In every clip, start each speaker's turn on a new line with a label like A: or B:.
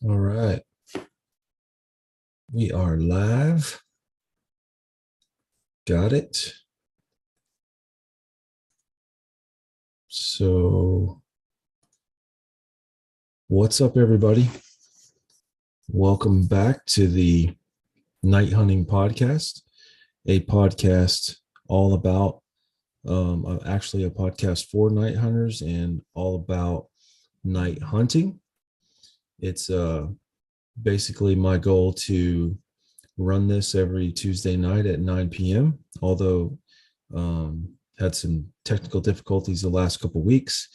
A: All right. We are live. Got it. So, what's up, everybody? Welcome back to the Night Hunting Podcast, a podcast all about, actually, a podcast for night hunters and all about night hunting. It's basically my goal to run this every Tuesday night at 9 p.m. Although had some technical difficulties the last couple of weeks,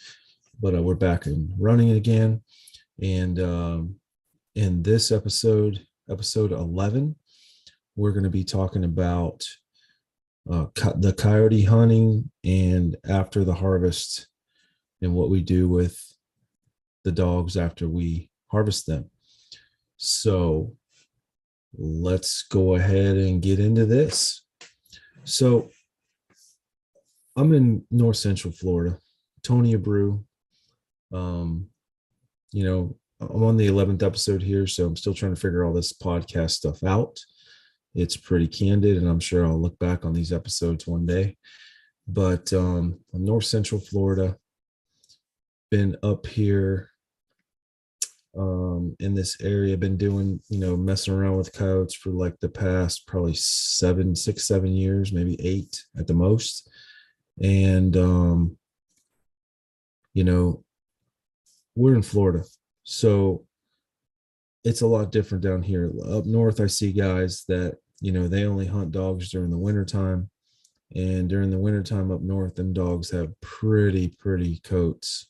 A: but we're back and running it again. And in this episode 11, we're going to be talking about the coyote hunting and after the harvest and what we do with the dogs after we harvest them. So let's go ahead and get into this. So I'm in North Central Florida, Tony Abreu. Um, I'm on the 11th episode here, so I'm still trying to figure all this podcast stuff out. It's pretty candid, and I'm sure I'll look back on these episodes one day. But North Central Florida, been up here in this area, been doing, messing around with coyotes for like the past probably 7 years, maybe 8 at the most. And, we're in Florida. So it's a lot different down here. Up north, I see guys that, they only hunt dogs during the wintertime. And during the wintertime up north, them dogs have pretty coats.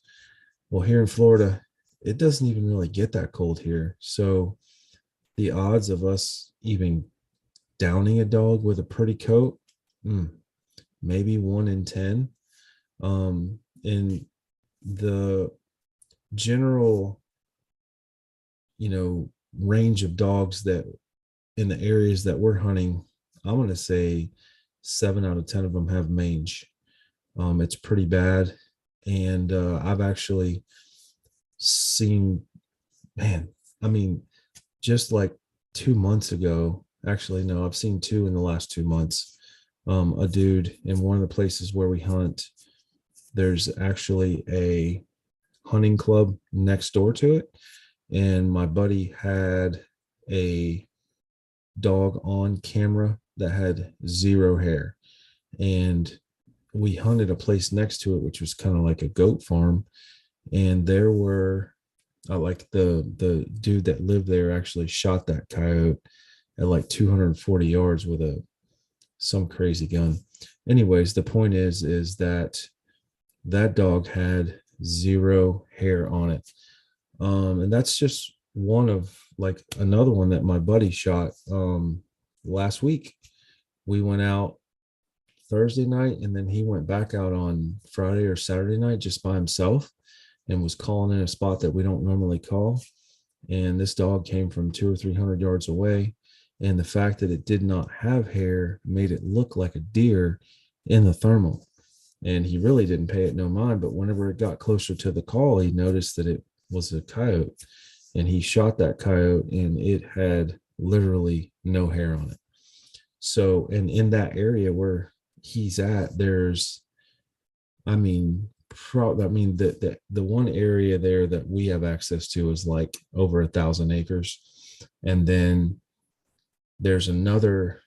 A: Well, here in Florida, it doesn't even really get that cold here. So the odds of us even downing a dog with a pretty coat, maybe 1 in 10. In the general, range of dogs that in the areas that we're hunting, I'm going to say 7 out of 10 of them have mange. It's pretty bad. And I've actually seen, just like 2 months ago, actually, no, I've seen 2 in the last 2 months. A dude in one of the places where we hunt, there's actually a hunting club next door to it. And my buddy had a dog on camera that had 0 hair. And we hunted a place next to it, which was kind of like a goat farm. And there were like the dude that lived there actually shot that coyote at like 240 yards with some crazy gun. Anyways, the point is that dog had 0 hair on it. And that's just one of like another one that my buddy shot last week. We went out Thursday night, and then he went back out on Friday or Saturday night just by himself and was calling in a spot that we don't normally call. And this dog came from 200 or 300 yards away. And the fact that it did not have hair made it look like a deer in the thermal. And he really didn't pay it no mind. But whenever it got closer to the call, he noticed that it was a coyote. And he shot that coyote, and it had literally no hair on it. So, and in that area where he's at, there's, the one area there that we have access to is like over 1,000 acres. And then there's another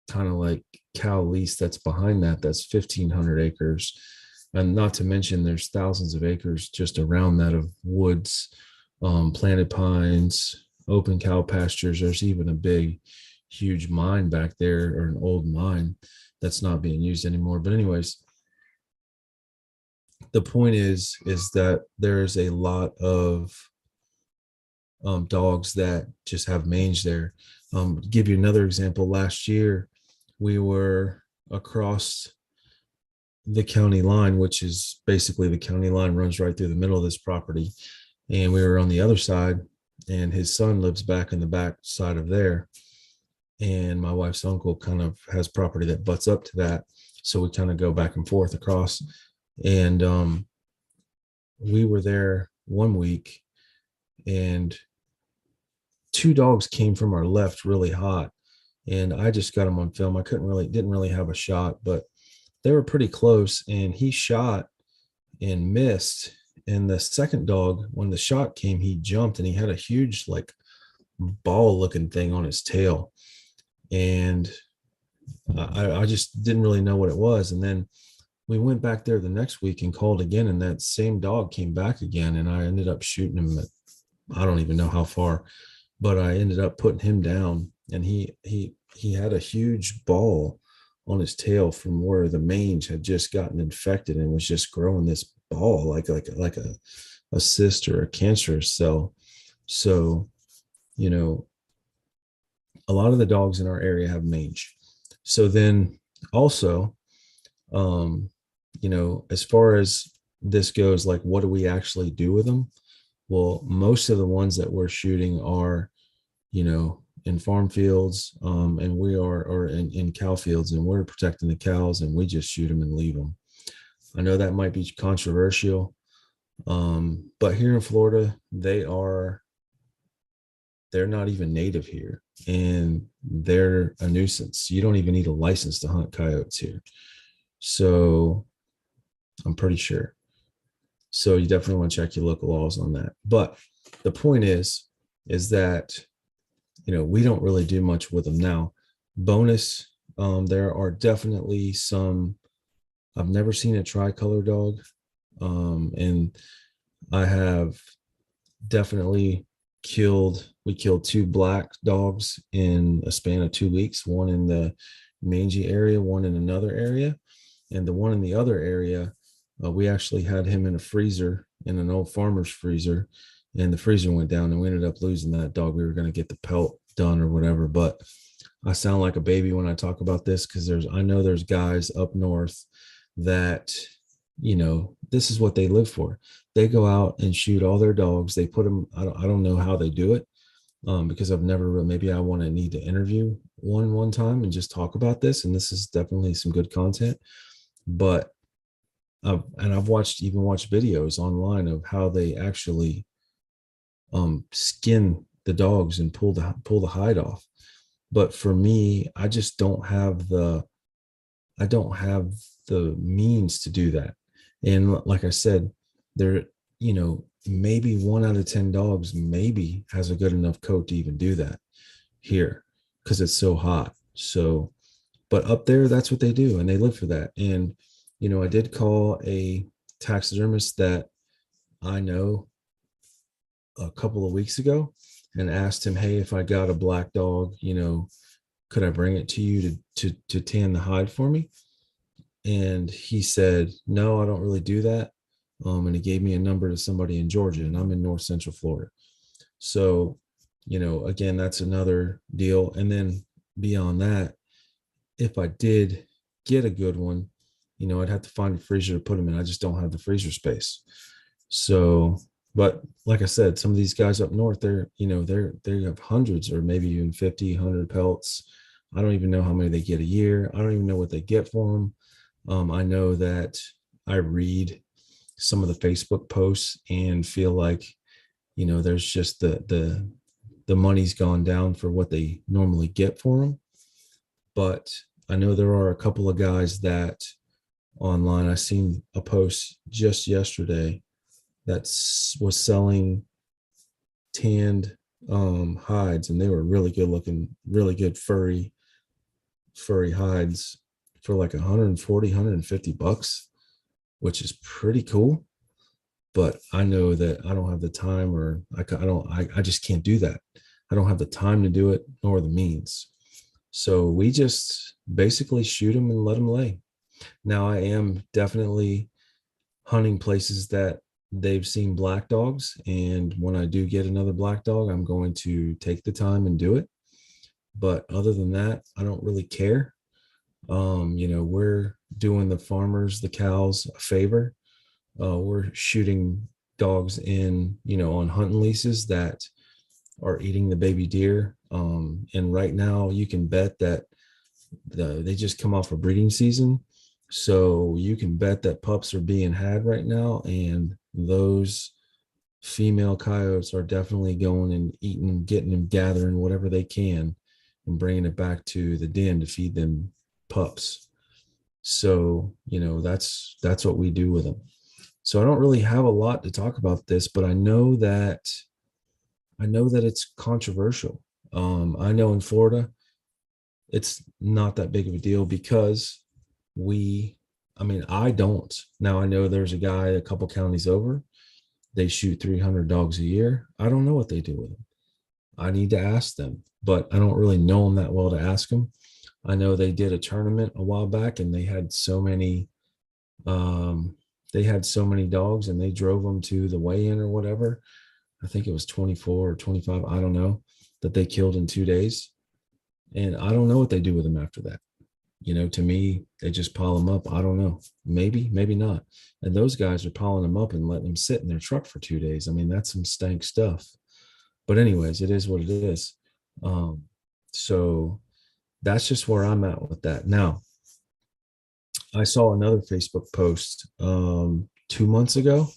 A: kind of like cow lease that's behind that's 1,500 acres. And not to mention there's thousands of acres just around that of woods, planted pines, open cow pastures. There's even a big, huge mine back there, or an old mine that's not being used anymore. But anyways, the point is that there's a lot of dogs that just have mange there. Give you another example. Last year, we were across the county line, which is basically the county line runs right through the middle of this property. And we were on the other side, and his son lives back in the back side of there. And my wife's uncle kind of has property that butts up to that. So we kind of go back and forth across. And we were there one week, and two dogs came from our left really hot, and I just got them on film. I didn't really have a shot, but they were pretty close, and he shot and missed. And the second dog, when the shot came, he jumped and he had a huge, like, ball looking thing on his tail. And I just didn't really know what it was. And then we went back there the next week and called again, and that same dog came back again. And I ended up shooting him at, I don't even know how far, but I ended up putting him down. And he had a huge ball on his tail from where the mange had just gotten infected and was just growing this ball like a cyst or a cancerous cell. So, you know, a lot of the dogs in our area have mange. So then also, um, as far as this goes, like, what do we actually do with them? Well, most of the ones that we're shooting are, in farm fields, and we are, or in cow fields, and we're protecting the cows, and we just shoot them and leave them. I know that might be controversial, but here in Florida, they're not even native here, and they're a nuisance. You don't even need a license to hunt coyotes here. So I'm pretty sure. So you definitely want to check your local laws on that. But the point is that, we don't really do much with them now. Bonus, there are definitely some, I've never seen a tricolor dog. And I have definitely we killed two black dogs in a span of 2 weeks, one in the mangy area, one in another area. And the one in the other area, we actually had him in a freezer, in an old farmer's freezer, and the freezer went down, and we ended up losing that dog. We were going to get the pelt done or whatever, but I sound like a baby when I talk about this, because I know there's guys up north that, this is what they live for. They go out and shoot all their dogs. They put them, I don't know how they do it, because I've never, maybe I need to interview one time and just talk about this. And this is definitely some good content, but I've watched videos online of how they actually skin the dogs and pull the hide off. But for me, I just don't have the means to do that. And like I said, there, maybe 1 out of 10 dogs maybe has a good enough coat to even do that here, because it's so hot. So, but up there, that's what they do, and they live for that. And, I did call a taxidermist that I know a couple of weeks ago and asked him, hey, if I got a black dog, could I bring it to you to tan the hide for me? And he said, no, I don't really do that. And he gave me a number to somebody in Georgia, and I'm in North Central Florida. So, again, that's another deal. And then beyond that, if I did get a good one, I'd have to find a freezer to put them in. I just don't have the freezer space. So, but like I said, some of these guys up north, they have hundreds or maybe even 50, 100 pelts. I don't even know how many they get a year. I don't even know what they get for them. I know that I read some of the Facebook posts and feel like, there's just the money's gone down for what they normally get for them. But I know there are a couple of guys that online, I seen a post just yesterday that was selling tanned hides, and they were really good looking, really good furry hides for like 140, 150 bucks, which is pretty cool. But I know that I don't have the time, or I just can't do that. I don't have the time to do it, nor the means. So we just basically shoot them and let them lay. Now, I am definitely hunting places that they've seen black dogs, and when I do get another black dog, I'm going to take the time and do it. But other than that, I don't really care. We're doing the farmers, the cows, a favor. We're shooting dogs in, on hunting leases that are eating the baby deer. And right now you can bet that they just come off a breeding season. So you can bet that pups are being had right now. And those female coyotes are definitely going and eating, getting and gathering whatever they can and bringing it back to the den to feed them pups. So, that's what we do with them. So I don't really have a lot to talk about this, but I know that it's controversial. I know in Florida, it's not that big of a deal because we, I mean, I don't. Now I know there's a guy a couple counties over. They shoot 300 dogs a year. I don't know what they do with them. I need to ask them, but I don't really know them that well to ask them. I know they did a tournament a while back and um, they had so many dogs and they drove them to the weigh-in or whatever. I think it was 24 or 25. I don't know, that they killed in 2 days. And I don't know what they do with them after that. To me, they just pile them up. I don't know. Maybe, maybe not. And those guys are piling them up and letting them sit in their truck for 2 days. I mean, that's some stank stuff. But anyways, it is what it is. Um, so that's just where I'm at with that. Now, I saw another Facebook post 2 months ago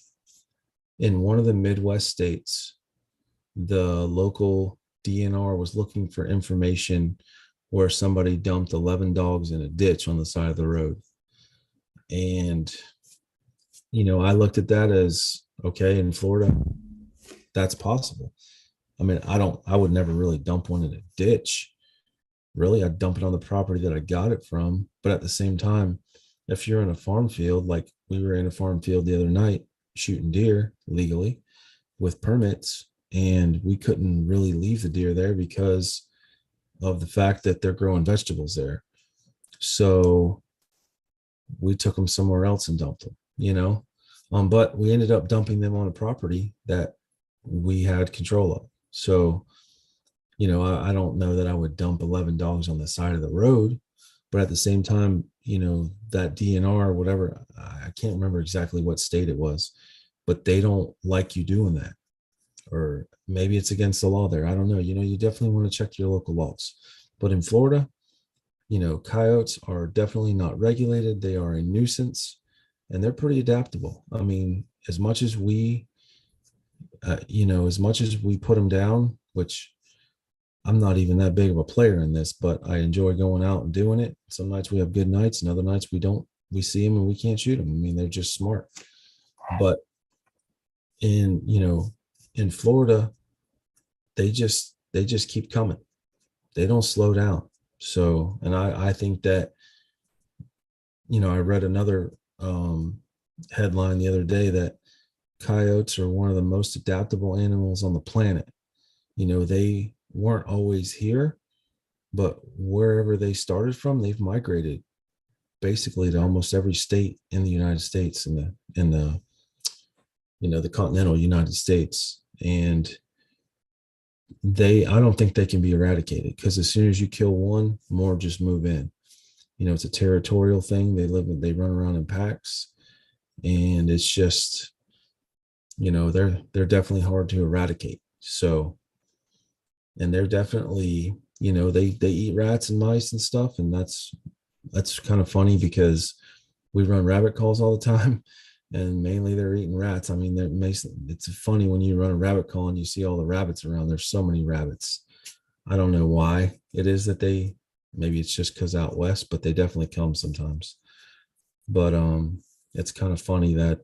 A: in one of the Midwest states. The local DNR was looking for information where somebody dumped 11 dogs in a ditch on the side of the road. And, I looked at that as okay, in Florida, that's possible. I mean, I would never really dump one in a ditch. Really, I'd dump it on the property that I got it from. But at the same time, if you're in a farm field, like we were in a farm field the other night shooting deer legally with permits, and we couldn't really leave the deer there because of the fact that they're growing vegetables there. So we took them somewhere else and dumped them. But we ended up dumping them on a property that we had control of. So, I don't know that I would dump 11 dogs on the side of the road, but at the same time, that DNR or whatever, I can't remember exactly what state it was, but they don't like you doing that. Or maybe it's against the law there. I don't know. You definitely want to check your local laws. But in Florida, coyotes are definitely not regulated. They are a nuisance and they're pretty adaptable. I mean, as much as we put them down, which I'm not even that big of a player in this, but I enjoy going out and doing it. Some nights we have good nights and other nights we don't. We see them and we can't shoot them. I mean, they're just smart. But in, in Florida, they just keep coming. They don't slow down. So, and I think that, I read another headline the other day that coyotes are one of the most adaptable animals on the planet. They weren't always here, but wherever they started from, they've migrated basically to almost every state in the United States, the continental United States. And I don't think they can be eradicated because as soon as you kill one, more just move in. It's a territorial thing. They run around in packs, and it's just, they're definitely hard to eradicate. So, and they're definitely, they eat rats and mice and stuff. And that's kind of funny because we run rabbit calls all the time and mainly they're eating rats. I mean, it's funny when you run a rabbit call and you see all the rabbits around. There's so many rabbits. I don't know why it is that maybe it's just because out west, but they definitely come sometimes. But it's kind of funny that,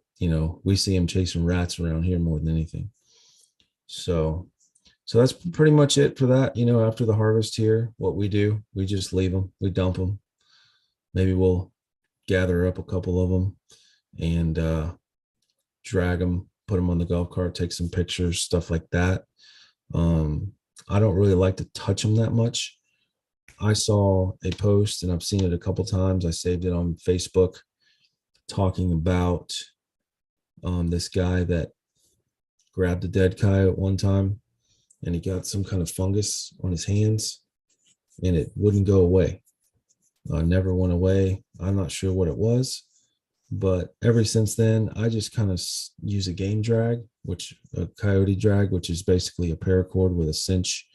A: we see them chasing rats around here more than anything. So that's pretty much it for that. After the harvest here, what we do, we just leave them, we dump them. Maybe we'll gather up a couple of them and drag them, put them on the golf cart, take some pictures, stuff like that. I don't really like to touch them that much. I saw a post and I've seen it a couple times. I saved it on Facebook talking about this guy that grabbed a dead coyote one time and he got some kind of fungus on his hands and it wouldn't go away. Never went away. I'm not sure what it was, but ever since then, I just kind of use a game drag, a coyote drag, which is basically a paracord with a cinch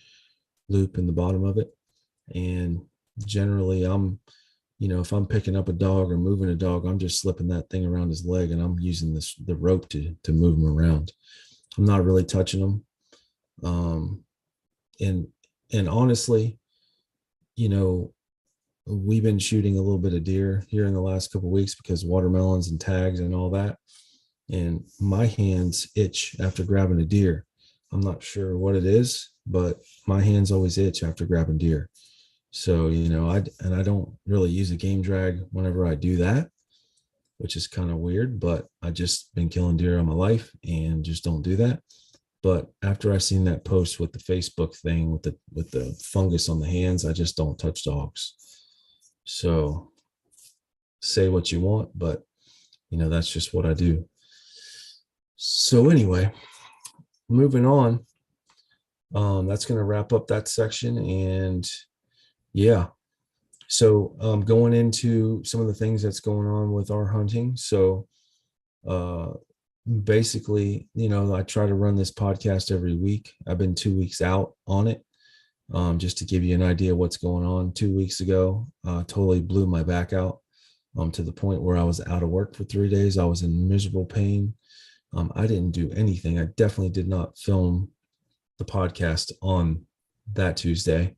A: loop in the bottom of it. And generally if I'm picking up a dog or moving a dog, I'm just slipping that thing around his leg and I'm using the rope to move him around. I'm not really touching them. Um, and and honestly, you know, we've been shooting a little bit of deer here in the last couple of weeks because watermelons and tags and all that. And my hands itch after grabbing a deer. I'm not sure what it is, but my hands always itch after grabbing deer. So, I don't really use a game drag whenever I do that, which is kind of weird, but I just been killing deer all my life and just don't do that. But after I seen that post with the Facebook thing with the fungus on the hands, I just don't touch dogs. So say what you want, but that's just what I do. So anyway, moving on. That's going to wrap up that section. And yeah, so going into some of the things that's going on with our hunting. So uh, basically, I try to run this podcast every week. I've been 2 weeks out on it. Just to give you an idea of what's going on. 2 weeks ago, totally blew my back out to the point where I was out of work for 3 days. I was in miserable pain. I didn't do anything. I definitely did not film the podcast on that Tuesday.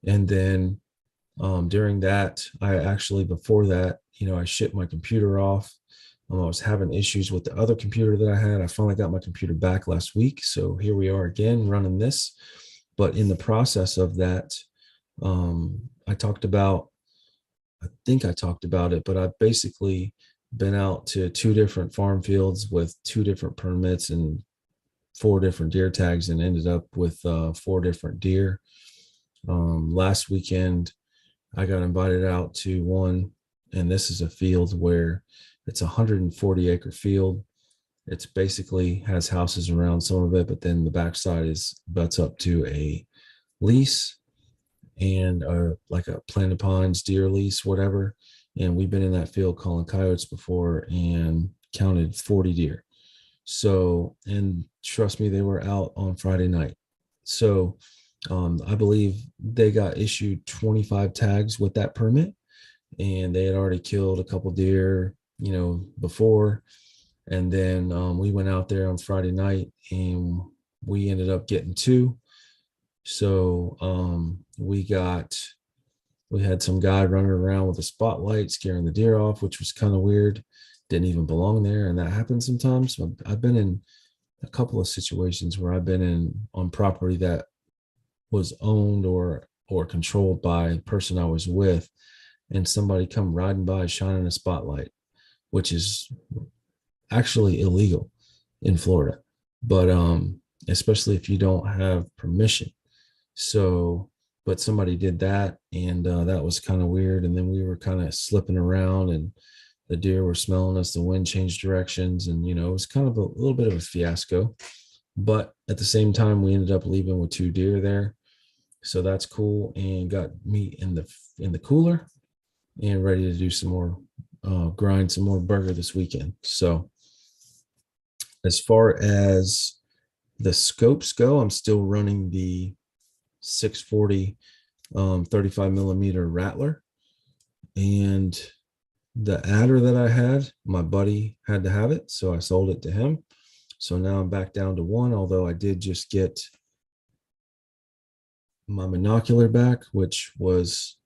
A: And then during that, before that, I shipped my computer off. I was having issues with the other computer that I had. I finally got my computer back last week. So here we are again running this. But in the process of that, I think I talked about it, but I've basically been out to 2 different farm fields with 2 different permits and 4 different deer tags and ended up with 4 different deer. Last weekend, I got invited out to one, and this is a field where it's a 140-acre field. It's basically has houses around some of it, but then the backside butts up to a lease and like a planted pines deer lease, whatever. And we've been in that field calling coyotes before and counted 40 deer. So, and trust me, they were out on Friday night. So I believe they got issued 25 tags with that permit, and they had already killed a couple deer, before. And then we went out there on Friday night and we ended up getting 2. So we had some guy running around with a spotlight scaring the deer off, which was kind of weird. Didn't even belong there. And that happens sometimes. So I've been in a couple of situations where I've been on property that was owned or controlled by the person I was with, and somebody come riding by shining a spotlight, which is actually illegal in Florida, but especially if you don't have permission. So, but somebody did that, and that was kind of weird. And then we were kind of slipping around, and the deer were smelling us. The wind changed directions, and it was kind of a little bit of a fiasco. But at the same time, we ended up leaving with 2 deer there, so that's cool. And got meat in the cooler, and ready to do some more, grind some more burger this weekend. So, as far as the scopes go, I'm still running the 640 35 millimeter Rattler, and the adder that I had, my buddy had to have it, so I sold it to him. So now I'm back down to 1, although I did just get my monocular back, which was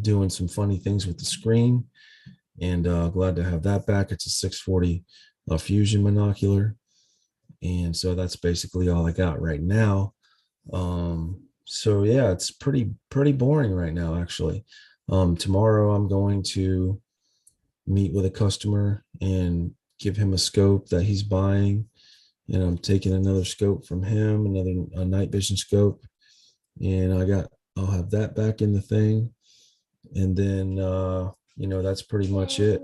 A: doing some funny things with the screen, and glad to have that back. It's a 640 Fusion monocular, and so that's basically all I got right now. So yeah, it's pretty boring right now, actually. Tomorrow I'm going to meet with a customer and give him a scope that he's buying, and I'm taking another scope from him, a night vision scope, and I'll have that back in the thing, and then that's pretty much it.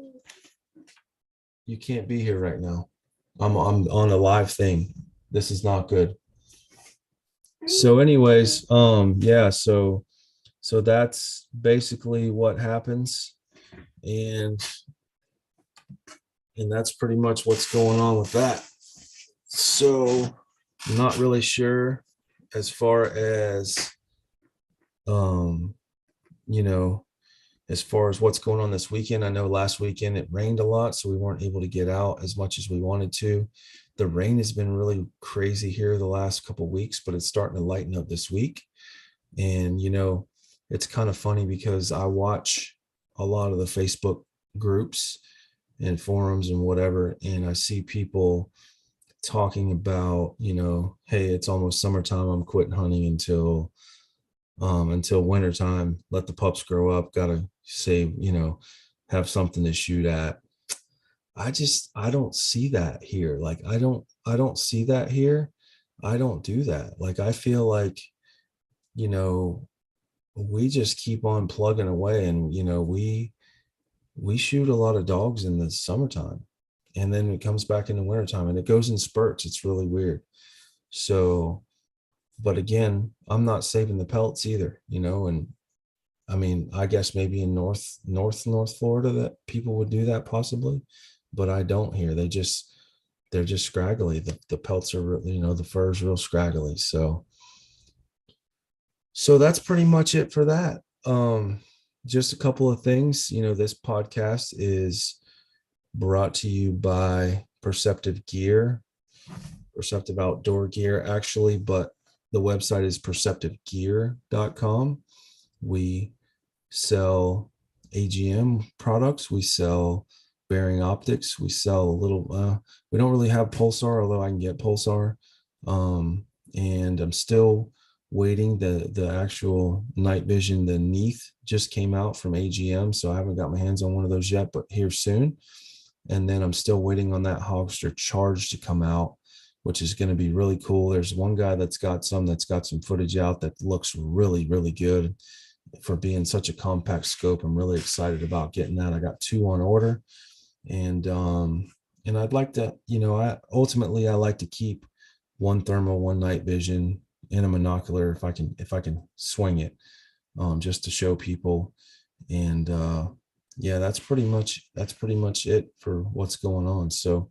A: You can't be here right now. I'm on a live thing. This is not good. So anyways, yeah, so that's basically what happens, and that's pretty much what's going on with that. So I'm not really sure as far as you know as far as what's going on this weekend. I know last weekend it rained a lot, so we weren't able to get out as much as we wanted to. the rain has been really crazy here the last couple of weeks, but it's starting to lighten up this week. And, it's kind of funny because I watch a lot of the Facebook groups and forums and whatever, and I see people talking about, hey, it's almost summertime. I'm quitting hunting until wintertime. Let the pups grow up. Gotta save, have something to shoot at. I don't see that here. Like I don't see that here. I don't do that. Like I feel like, you know, we just keep on plugging away, and we shoot a lot of dogs in the summertime, and then it comes back in the wintertime, and it goes in spurts. It's really weird. So, but again, I'm not saving the pelts either, and I mean, I guess maybe in North Florida that people would do that possibly, but I don't here. They're just scraggly. The pelts are, the fur is real scraggly. So that's pretty much it for that. Just a couple of things. This podcast is brought to you by Perceptive Gear, Perceptive Outdoor Gear, actually, but the website is perceptivegear.com. We sell AGM products. We sell bearing optics. We sell a little, we don't really have Pulsar, although I can get Pulsar. And I'm still waiting. The actual night vision, the Neath just came out from AGM. So I haven't got my hands on one of those yet, but here soon. And then I'm still waiting on that Hogster Charge to come out, which is going to be really cool. There's one guy that's got some footage out that looks really, really good for being such a compact scope. I'm really excited about getting that. I got 2 on order, and I'd like to, I like to keep one thermal, one night vision, and a monocular if I can swing it, just to show people. And yeah, that's pretty much it for what's going on. So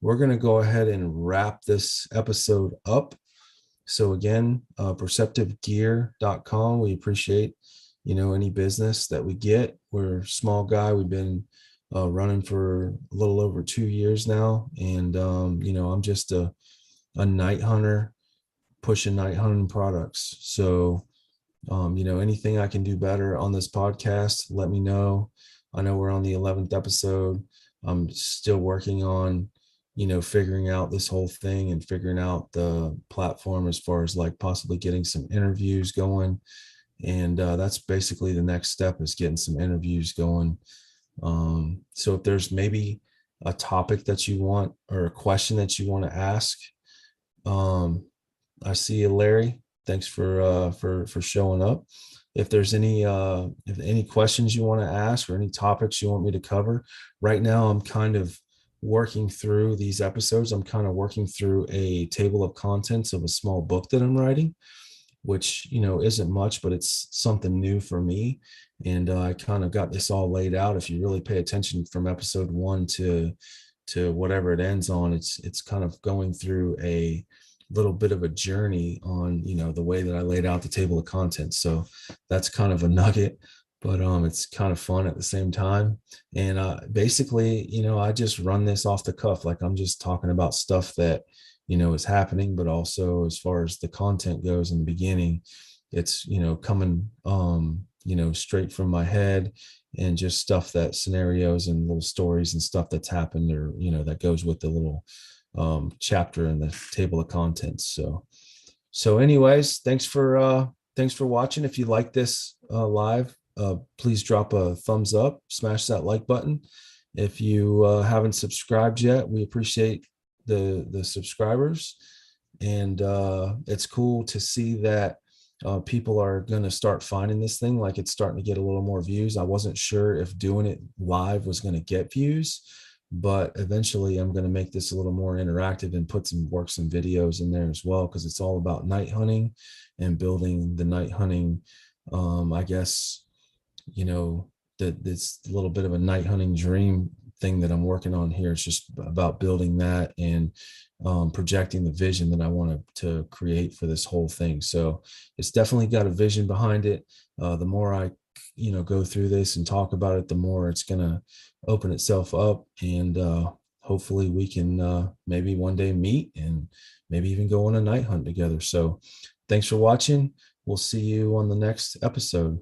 A: we're going to go ahead and wrap this episode up. So again, perceptivegear.com. We appreciate, any business that we get. We're a small guy. We've been running for a little over 2 years now. And, I'm just a night hunter pushing night hunting products. So, anything I can do better on this podcast, let me know. I know we're on the 11th episode. I'm still working on, figuring out this whole thing and figuring out the platform as far as like possibly getting some interviews going. And that's basically the next step, is getting some interviews going. So if there's maybe a topic that you want or a question that you want to ask, I see you, Larry. Thanks for showing up. If there's any questions you want to ask or any topics you want me to cover, right now I'm kind of working through these episodes. I'm kind of working through a table of contents of a small book that I'm writing, which, isn't much, but it's something new for me. And I kind of got this all laid out. If you really pay attention from episode 1 to whatever it ends on, it's kind of going through a little bit of a journey on, the way that I laid out the table of contents. So that's kind of a nugget, but it's kind of fun at the same time. And basically, I just run this off the cuff. Like I'm just talking about stuff that, is happening, but also as far as the content goes in the beginning, it's, coming, straight from my head, and just stuff that scenarios and little stories and stuff that's happened, or, that goes with the little chapter in the table of contents. So anyways, thanks for watching. If you like this live, please drop a thumbs up, smash that like button. If you haven't subscribed yet, we appreciate the subscribers. And it's cool to see that people are going to start finding this thing, like it's starting to get a little more views. I wasn't sure if doing it live was going to get views, but eventually I'm going to make this a little more interactive and put some videos in there as well, because it's all about night hunting and building the night hunting. I guess, that it's a little bit of a night hunting dream thing that I'm working on here. It's just about building that and projecting the vision that I want to create for this whole thing. So it's definitely got a vision behind it. The more I go through this and talk about it, the more it's going to open itself up, and hopefully we can maybe one day meet and maybe even go on a night hunt together. So thanks for watching. We'll see you on the next episode.